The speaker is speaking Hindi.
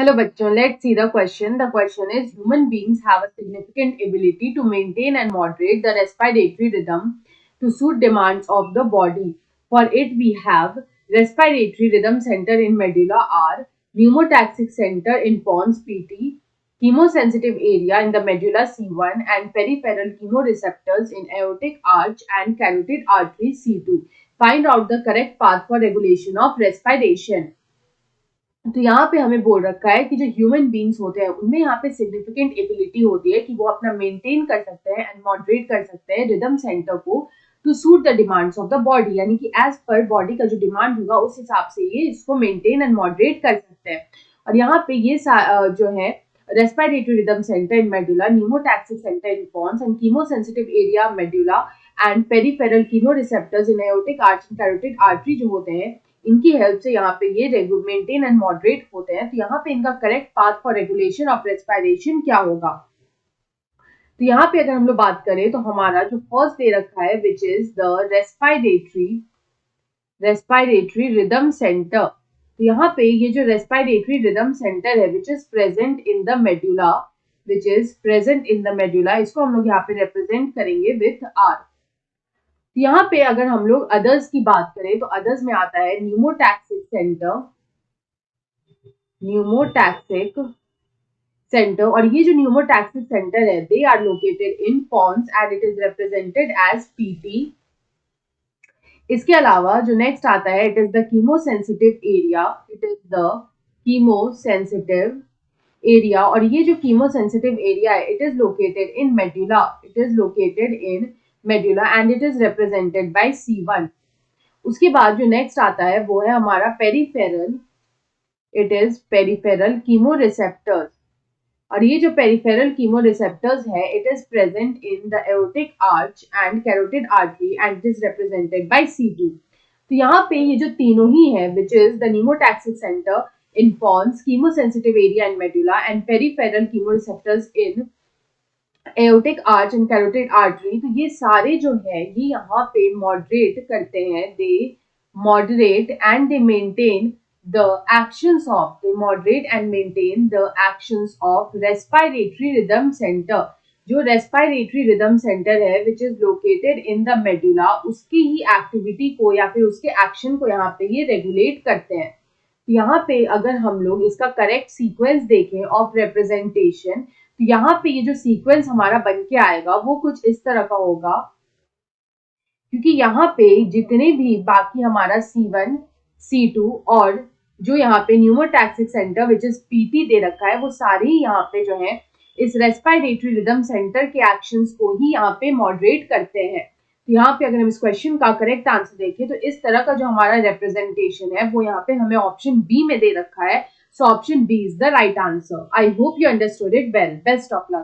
Hello bachcho, let's see the question. The question is, human beings have a significant ability to maintain and moderate the respiratory rhythm to suit demands of the body. For it, we have respiratory rhythm center in medulla R, pneumotaxic center in pons PT, chemosensitive area in the medulla C1, and peripheral chemoreceptors in aortic arch and carotid artery C2. Find out the correct path for regulation of respiration. तो यहाँ पे हमें बोल रखा है कि जो ह्यूमन बींग्स होते हैं उनमें यहाँ पे सिग्निफिकेंट एबिलिटी होती है कि वो अपना मेंटेन कर सकते हैं एंड मॉडरेट कर सकते हैं रिदम सेंटर को to suit the demands of the body, यानी कि एज पर बॉडी का जो डिमांड होगा उस हिसाब से ये इसको मेंटेन एंड मॉडरेट कर सकते हैं। और यहाँ पे ये जो है respiratory rhythm centre in medulla, pneumotaxic centre in pons and chemosensitive area medulla and peripheral chemoreceptors in aortic arch and carotid artery जो होते हैं इनकी हेल्प से यहाँ पे ये मेंटेन एंड मॉडरेट होते हैं। तो यहाँ पे इनका correct path for regulation of respiration क्या होगा? तो यहाँ पे अगर हम लोग बात करें तो हमारा जो फर्स्ट दे रखा है which is the respiratory rhythm centre. तो यहाँ पे ये जो रेस्पिरेटरी रिदम सेंटर है which is present in the medulla, इसको हम लोग यहाँ पे रिप्रेजेंट करेंगे विथ आर। तो यहाँ पे अगर हम लोग अदर्स की बात करें तो अदर्स में आता है न्यूमोटैक्सिक सेंटर और ये जो न्यूमोटैक्सिक सेंटर है they are located in pons and it is represented as PT. इसके अलावा जो नेक्स्ट आता है it is the chemosensitive area, और ये जो कीमोसेंसिटिव एरिया है it is located in medulla and it is represented by C1। उसके बाद जो नेक्स्ट आता है वो है हमारा पेरिफेरल कीमोरिसेप्टर्स, और ये जो पेरिफेरल कीमोरिसेप्टर्स है it is present in the aortic arch and carotid artery and it is represented by C2। तो यहाँ पे ये जो तीनों ही है which is the pneumotaxic centre in pons, chemosensitive area in medulla and peripheral chemoreceptors in aortic arch and carotid artery, तो ये सारे जो है ये यहाँ पे मॉडरेट करते हैं, they moderate and they maintain the actions of respiratory rhythm centre. जो रेस्पिरेटरी रिदम सेंटर है which is located in the medulla, उसकी ही एक्टिविटी को या फिर उसके एक्शन को यहाँ पे ये रेगुलेट करते हैं। तो यहाँ पे अगर हम लोग इसका करेक्ट सीक्वेंस देखें ऑफ रिप्रेजेंटेशन, तो यहाँ पे ये जो सीक्वेंस हमारा बन के आएगा वो कुछ इस तरह का होगा, क्योंकि यहाँ पे जितने भी बाकी हमारा C1, C2 और जो यहाँ पे pneumotaxic centre which is PT दे रखा है वो सारे यहाँ पे जो है इस रेस्पिरेटरी रिदम सेंटर के एक्शंस को ही यहाँ पे मॉडरेट करते हैं। तो यहाँ पे अगर हम इस क्वेश्चन का करेक्ट आंसर देखें तो इस तरह का जो हमारा रिप्रेजेंटेशन है वो यहाँ पे हमें ऑप्शन बी में दे रखा है। So option B is the right answer. I hope you understood it well. Best of luck.